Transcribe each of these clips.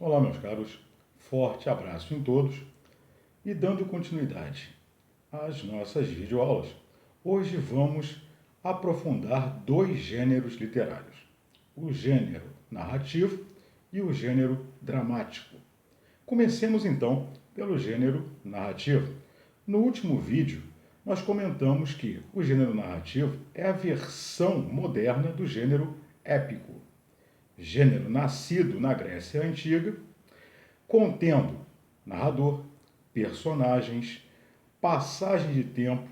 Olá, meus caros, forte abraço em todos e dando continuidade às nossas videoaulas. Hoje vamos aprofundar dois gêneros literários, o gênero narrativo e o gênero dramático. Comecemos então pelo gênero narrativo. No último vídeo, nós comentamos que o gênero narrativo é a versão moderna do gênero épico, gênero nascido na Grécia Antiga, contendo narrador, personagens, passagem de tempo,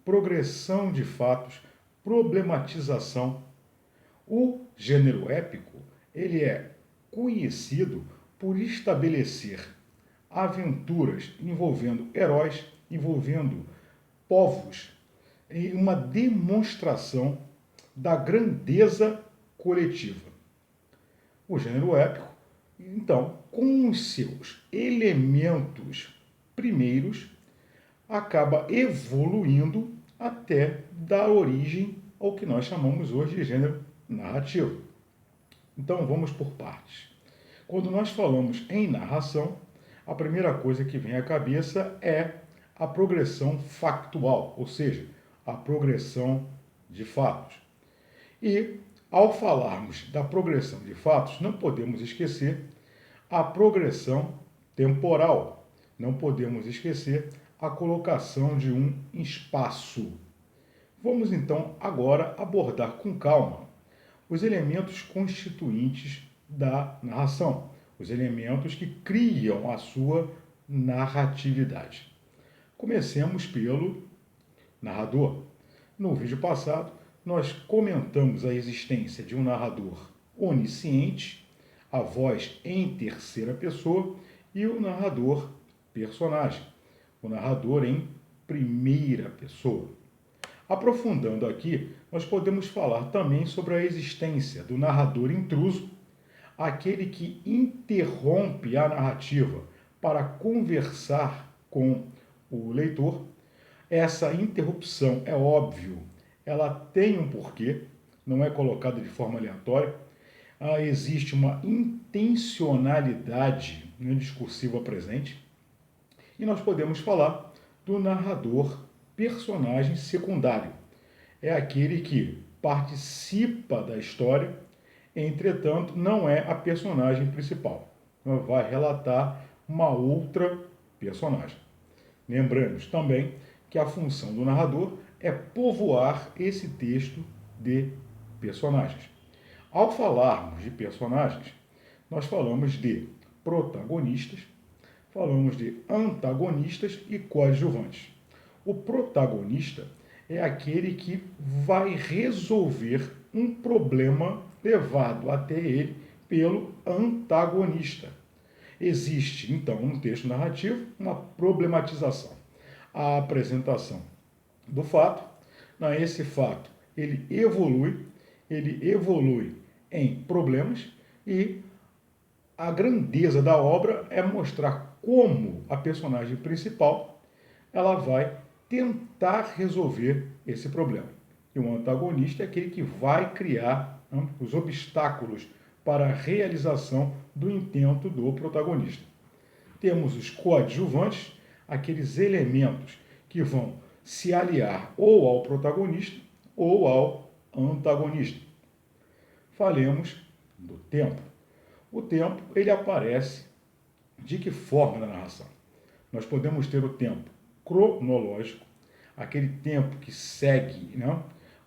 progressão de fatos, problematização. O gênero épico, ele é conhecido por estabelecer aventuras envolvendo heróis, envolvendo povos, e uma demonstração da grandeza coletiva. O gênero épico, então, com os seus elementos primeiros, acaba evoluindo até dar origem ao que nós chamamos hoje de gênero narrativo. Então, vamos por partes. Quando nós falamos em narração, a primeira coisa que vem à cabeça é a progressão factual, ou seja, a progressão de fatos. E, ao falarmos da progressão de fatos, não podemos esquecer a progressão temporal. Não podemos esquecer a colocação de um espaço. Vamos então agora abordar com calma os elementos constituintes da narração, os elementos que criam a sua narratividade. Comecemos pelo narrador. No vídeo passado, nós comentamos a existência de um narrador onisciente, a voz em terceira pessoa, e o narrador personagem, o narrador em primeira pessoa. Aprofundando aqui, nós podemos falar também sobre a existência do narrador intruso, aquele que interrompe a narrativa para conversar com o leitor. Essa interrupção, é óbvio, ela tem um porquê, não é colocada de forma aleatória. Existe uma intencionalidade discursiva presente. E nós podemos falar do narrador personagem secundário. É aquele que participa da história, entretanto, não é a personagem principal. Vai relatar uma outra personagem. Lembramos também que a função do narrador é povoar esse texto de personagens. Ao falarmos de personagens, nós falamos de protagonistas, falamos de antagonistas e coadjuvantes. O protagonista é aquele que vai resolver um problema levado até ele pelo antagonista. Existe, então, no texto narrativo, uma problematização. A apresentação do fato, esse fato, ele evolui em problemas, e a grandeza da obra é mostrar como a personagem principal ela vai tentar resolver esse problema. E o antagonista é aquele que vai criar os obstáculos para a realização do intento do protagonista. Temos os coadjuvantes, aqueles elementos que vão se aliar ou ao protagonista ou ao antagonista. Falemos do tempo. O tempo, ele aparece de que forma na narração? Nós podemos ter o tempo cronológico, aquele tempo que segue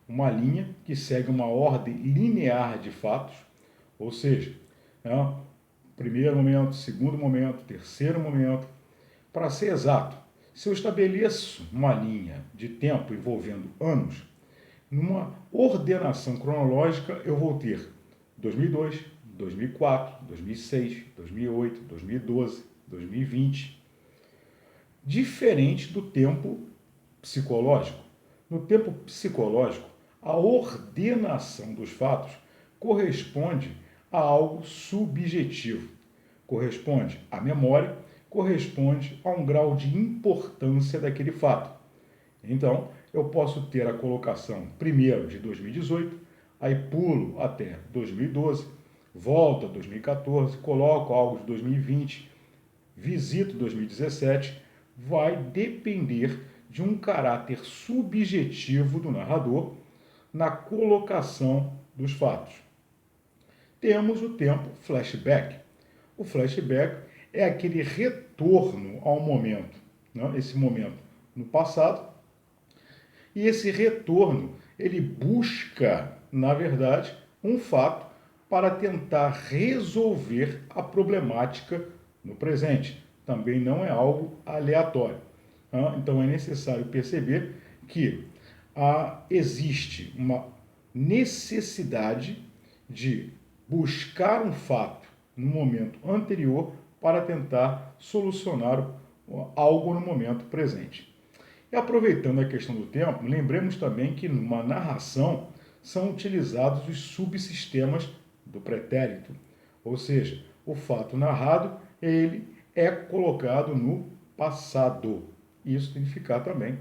uma linha, que segue uma ordem linear de fatos, ou seja, primeiro momento, segundo momento, terceiro momento. Para ser exato, se eu estabeleço uma linha de tempo envolvendo anos, numa ordenação cronológica eu vou ter 2002, 2004, 2006, 2008, 2012, 2020. Diferente do tempo psicológico. No tempo psicológico, a ordenação dos fatos corresponde a algo subjetivo. Corresponde à memória, corresponde a um grau de importância daquele fato. Então, eu posso ter a colocação primeiro de 2018, aí pulo até 2012, volto a 2014, coloco algo de 2020, visito 2017, vai depender de um caráter subjetivo do narrador na colocação dos fatos. Temos o tempo flashback. O flashback é aquele retorno ao momento, né? Esse momento no passado, e esse retorno ele busca, na verdade, um fato para tentar resolver a problemática no presente. Também não é algo aleatório. Então é necessário perceber que existe uma necessidade de buscar um fato no momento anterior para tentar solucionar algo no momento presente. E aproveitando a questão do tempo, lembremos também que numa narração são utilizados os subsistemas do pretérito, ou seja, o fato narrado ele é colocado no passado. Isso tem que ficar também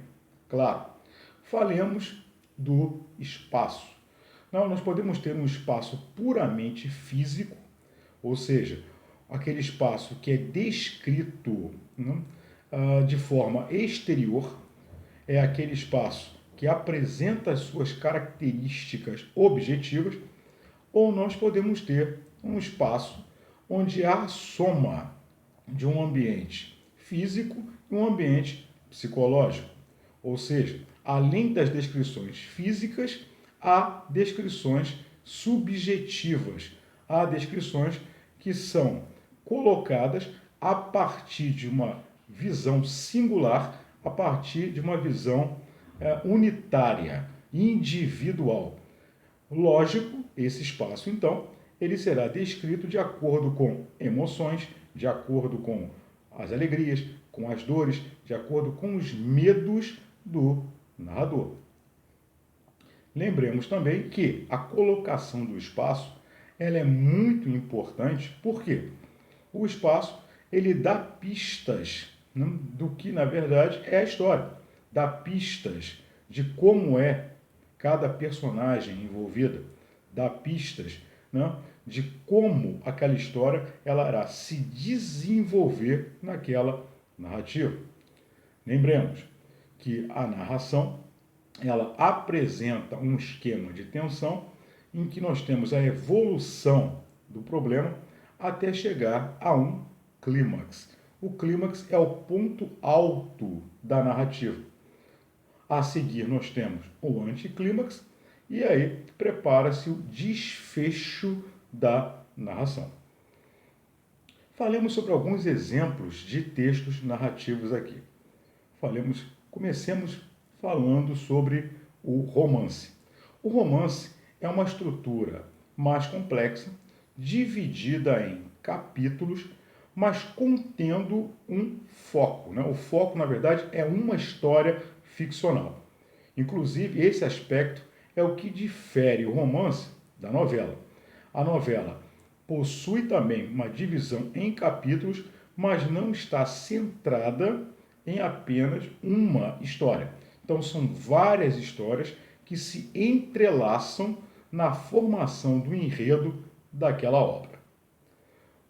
claro. Falemos do espaço. Nós podemos ter um espaço puramente físico, ou seja, aquele espaço que é descrito, né, de forma exterior, é aquele espaço que apresenta as suas características objetivas, ou nós podemos ter um espaço onde há a soma de um ambiente físico e um ambiente psicológico. Ou seja, além das descrições físicas, há descrições subjetivas, há descrições que são colocadas a partir de uma visão singular, a partir de uma visão unitária, individual. Lógico, esse espaço, então, ele será descrito de acordo com emoções, de acordo com as alegrias, com as dores, de acordo com os medos do narrador. Lembremos também que a colocação do espaço ela é muito importante, porque o espaço ele dá pistas, né, do que, na verdade, é a história. Dá pistas de como é cada personagem envolvida. Dá pistas, né, de como aquela história ela irá se desenvolver naquela narrativa. Lembremos que a narração ela apresenta um esquema de tensão em que nós temos a evolução do problema até chegar a um clímax. O clímax é o ponto alto da narrativa. A seguir nós temos o anticlímax e aí prepara-se o desfecho da narração. Falemos sobre alguns exemplos de textos narrativos aqui. Comecemos falando sobre o romance. O romance é uma estrutura mais complexa, dividida em capítulos, mas contendo um foco, né? O foco, na verdade, é uma história ficcional. Inclusive, esse aspecto é o que difere o romance da novela. A novela possui também uma divisão em capítulos, mas não está centrada em apenas uma história. Então, são várias histórias que se entrelaçam na formação do enredo daquela obra.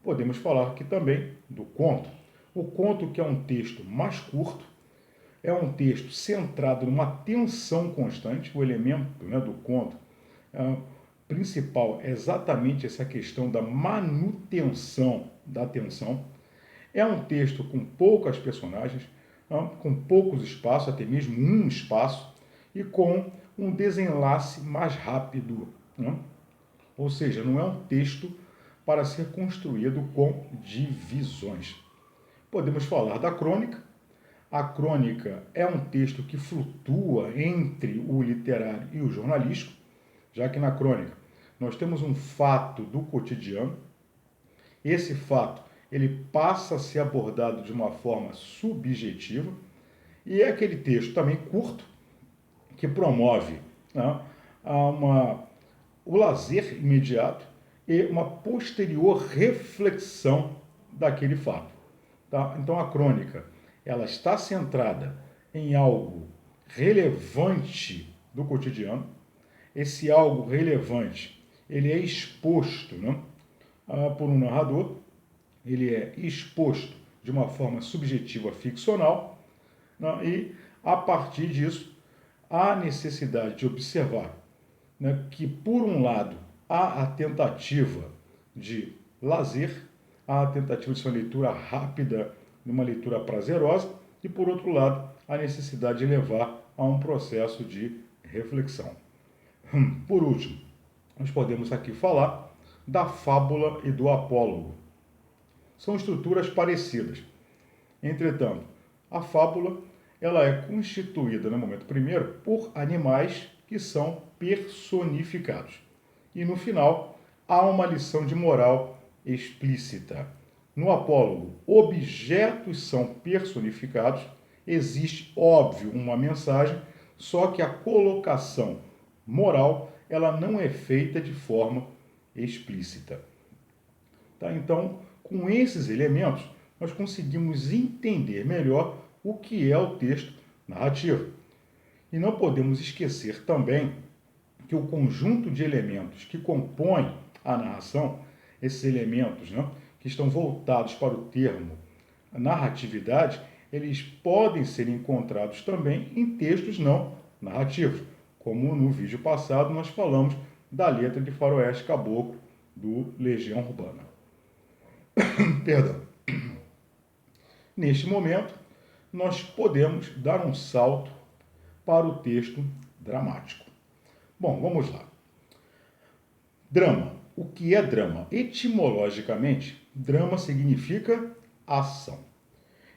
Podemos falar aqui também do conto. O conto, que é um texto mais curto, é um texto centrado numa tensão constante. O elemento, né, do conto principal é exatamente essa questão da manutenção da tensão. É um texto com poucas personagens, com poucos espaços, até mesmo um espaço, e com um desenlace mais rápido. Ou seja, não é um texto para ser construído com divisões. Podemos falar da crônica. A crônica é um texto que flutua entre o literário e o jornalístico, já que na crônica nós temos um fato do cotidiano. Esse fato ele passa a ser abordado de uma forma subjetiva e é aquele texto também curto que promove, né, o lazer imediato e uma posterior reflexão daquele fato. Tá? Então a crônica ela está centrada em algo relevante do cotidiano. Esse algo relevante ele é exposto, né, por um narrador, ele é exposto de uma forma subjetiva ficcional, né, e, a partir disso, há necessidade de observar, né, que, por um lado, há a tentativa de lazer, há a tentativa de ser uma leitura rápida, uma leitura prazerosa, e, por outro lado, a necessidade de levar a um processo de reflexão. Por último, nós podemos aqui falar da fábula e do apólogo. São estruturas parecidas. Entretanto, a fábula ela é constituída, no momento primeiro, por animais que são personificados. E, no final, há uma lição de moral explícita. No apólogo, objetos são personificados, existe, óbvio, uma mensagem, só que a colocação moral ela não é feita de forma explícita. Tá? Então, com esses elementos, nós conseguimos entender melhor o que é o texto narrativo. E não podemos esquecer também que o conjunto de elementos que compõem a narração, esses elementos, né, que estão voltados para o termo narratividade, eles podem ser encontrados também em textos não narrativos, como no vídeo passado nós falamos da letra de Faroeste Caboclo do Legião Urbana. Perdão. Neste momento, nós podemos dar um salto para o texto dramático. Bom, vamos lá. Drama. O que é drama? Etimologicamente, drama significa ação.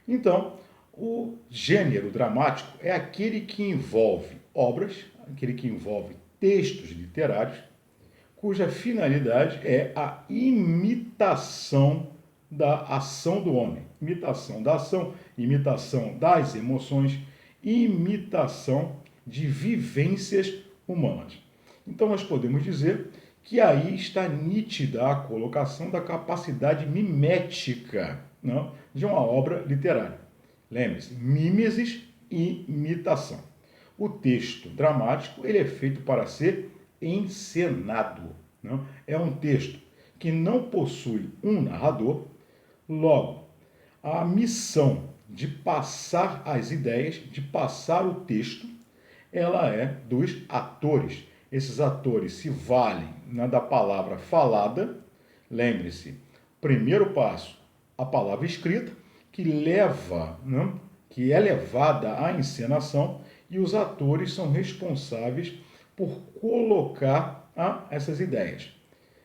Então, o gênero dramático é aquele que envolve obras, aquele que envolve textos literários, cuja finalidade é a imitação da ação do homem. Imitação da ação, imitação das emoções, imitação de vivências humanas. Então, nós podemos dizer que aí está nítida a colocação da capacidade mimética, não, de uma obra literária. Lembre-se, mimesis e imitação. O texto dramático ele é feito para ser encenado. Não? É um texto que não possui um narrador, logo, a missão de passar as ideias, de passar o texto, ela é dos atores. Esses atores se valem, né, da palavra falada. Lembre-se, primeiro passo, a palavra escrita, que leva, né, que é levada à encenação, e os atores são responsáveis por colocar essas ideias.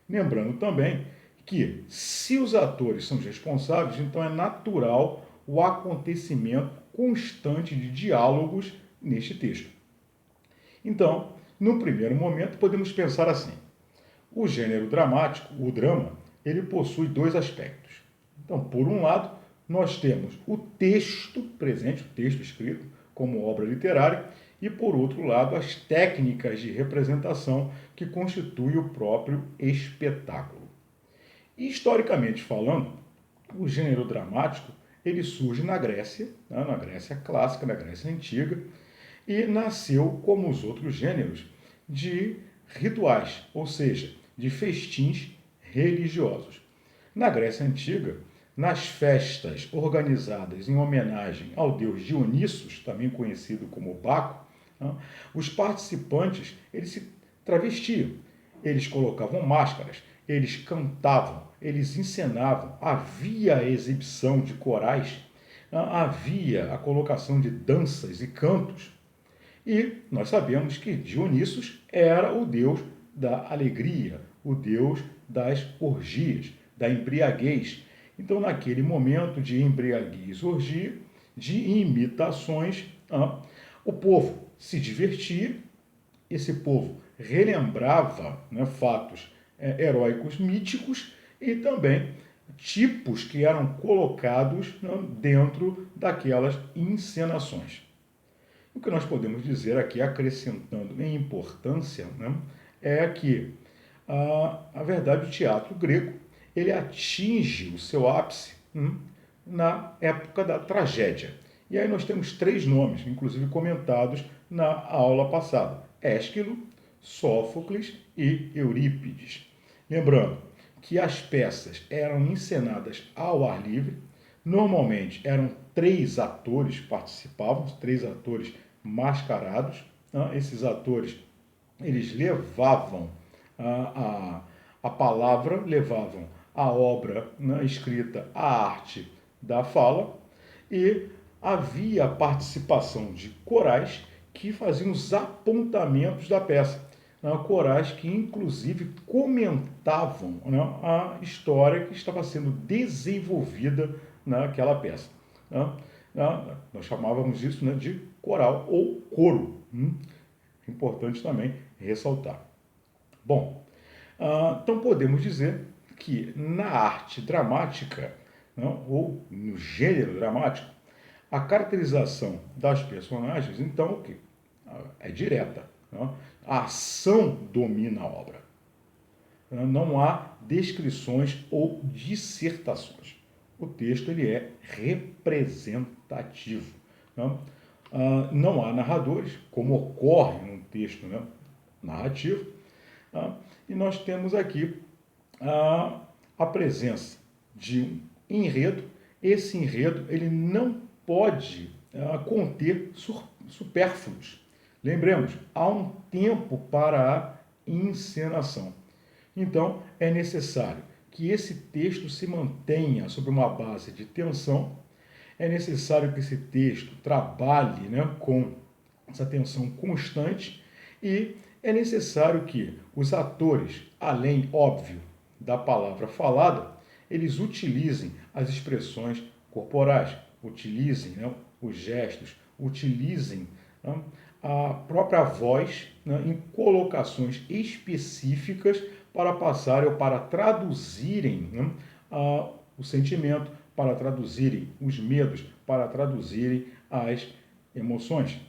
Lembrando também que, se os atores são os responsáveis, então é natural o acontecimento constante de diálogos neste texto. Então, no primeiro momento, podemos pensar assim: o gênero dramático, o drama, ele possui dois aspectos. Então, por um lado, nós temos o texto presente, o texto escrito, como obra literária, e, por outro lado, as técnicas de representação que constituem o próprio espetáculo. Historicamente falando, o gênero dramático ele surge na Grécia, né, na Grécia clássica, na Grécia antiga, e nasceu, como os outros gêneros, de rituais, ou seja, de festins religiosos. Na Grécia antiga, nas festas organizadas em homenagem ao deus Dionisos, também conhecido como Baco, né, os participantes eles se travestiam, eles colocavam máscaras, eles cantavam, eles encenavam, havia a exibição de corais, havia a colocação de danças e cantos. E nós sabemos que Dionisos era o deus da alegria, o deus das orgias, da embriaguez. Então, naquele momento de embriaguez, orgia, de imitações, o povo se divertia, esse povo relembrava, né, fatos heróicos míticos e também tipos que eram colocados, né, dentro daquelas encenações. O que nós podemos dizer aqui, acrescentando em importância, né, é que, a verdade, o teatro grego ele atinge o seu ápice na época da tragédia. E aí nós temos três nomes, inclusive comentados na aula passada: Ésquilo, Sófocles e Eurípides. Lembrando que as peças eram encenadas ao ar livre. Normalmente eram 3 atores participavam, 3 atores mascarados. Esses atores, eles levavam a palavra, levavam a obra, escrita, a arte da fala, e havia a participação de corais que faziam os apontamentos da peça. Corais que, inclusive, comentavam a história que estava sendo desenvolvida naquela peça. Nós chamávamos isso de coral ou coro. Importante também ressaltar. Bom, então podemos dizer que na arte dramática, ou no gênero dramático, a caracterização das personagens, então, o que? É direta. A ação domina a obra. Não há descrições ou dissertações. O texto ele é representativo. Não há narradores, como ocorre num texto narrativo. E nós temos aqui a presença de um enredo. Esse enredo ele não pode conter supérfluos. Lembremos, há um tempo para a encenação. Então, é necessário que esse texto se mantenha sobre uma base de tensão. É necessário que esse texto trabalhe com essa tensão constante e é necessário que os atores, além, óbvio, da palavra falada, eles utilizem as expressões corporais, utilizem os gestos, utilizem a própria voz em colocações específicas para passarem ou para traduzirem o sentimento, para traduzirem os medos, para traduzirem as emoções.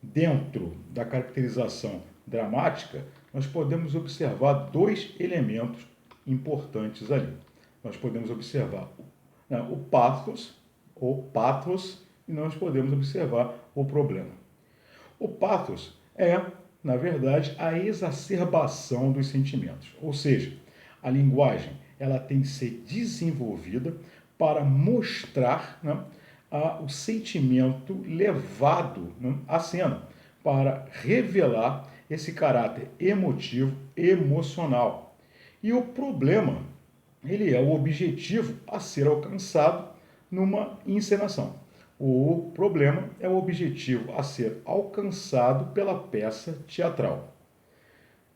Dentro da caracterização dramática, nós podemos observar 2 elementos importantes ali. Nós podemos observar o pathos, ou pathos, e nós podemos observar o problema. O pathos é, na verdade, a exacerbação dos sentimentos, ou seja, a linguagem ela tem que ser desenvolvida para mostrar o sentimento levado à cena, para revelar esse caráter emotivo, emocional. E o problema, ele é o objetivo a ser alcançado numa encenação. O problema é o objetivo a ser alcançado pela peça teatral.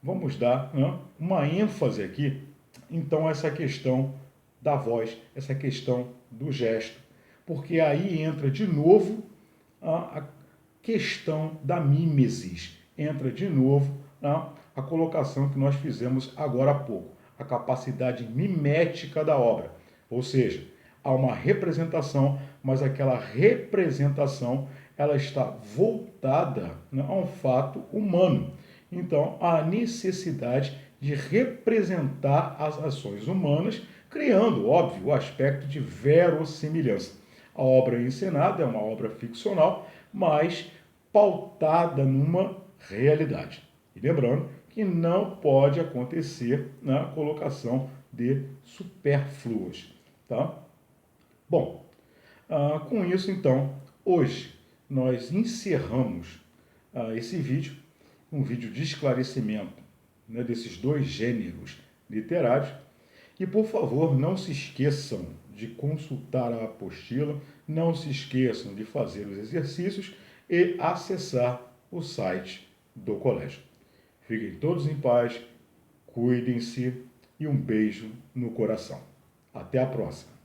Vamos dar uma ênfase aqui, então, a essa questão da voz, essa questão do gesto, porque aí entra de novo a questão da mimesis, entra de novo a colocação que nós fizemos agora há pouco, a capacidade mimética da obra, ou seja, há uma representação, mas aquela representação ela está voltada a um fato humano. Então, há necessidade de representar as ações humanas, criando, óbvio, o aspecto de verossimilhança. A obra encenada é uma obra ficcional, mas pautada numa realidade. E lembrando que não pode acontecer na colocação de supérfluos. Tá? Bom, com isso, então, hoje nós encerramos esse vídeo, um vídeo de esclarecimento desses 2 gêneros literários. E, por favor, não se esqueçam de consultar a apostila, não se esqueçam de fazer os exercícios e acessar o site do colégio. Fiquem todos em paz, cuidem-se e um beijo no coração. Até a próxima!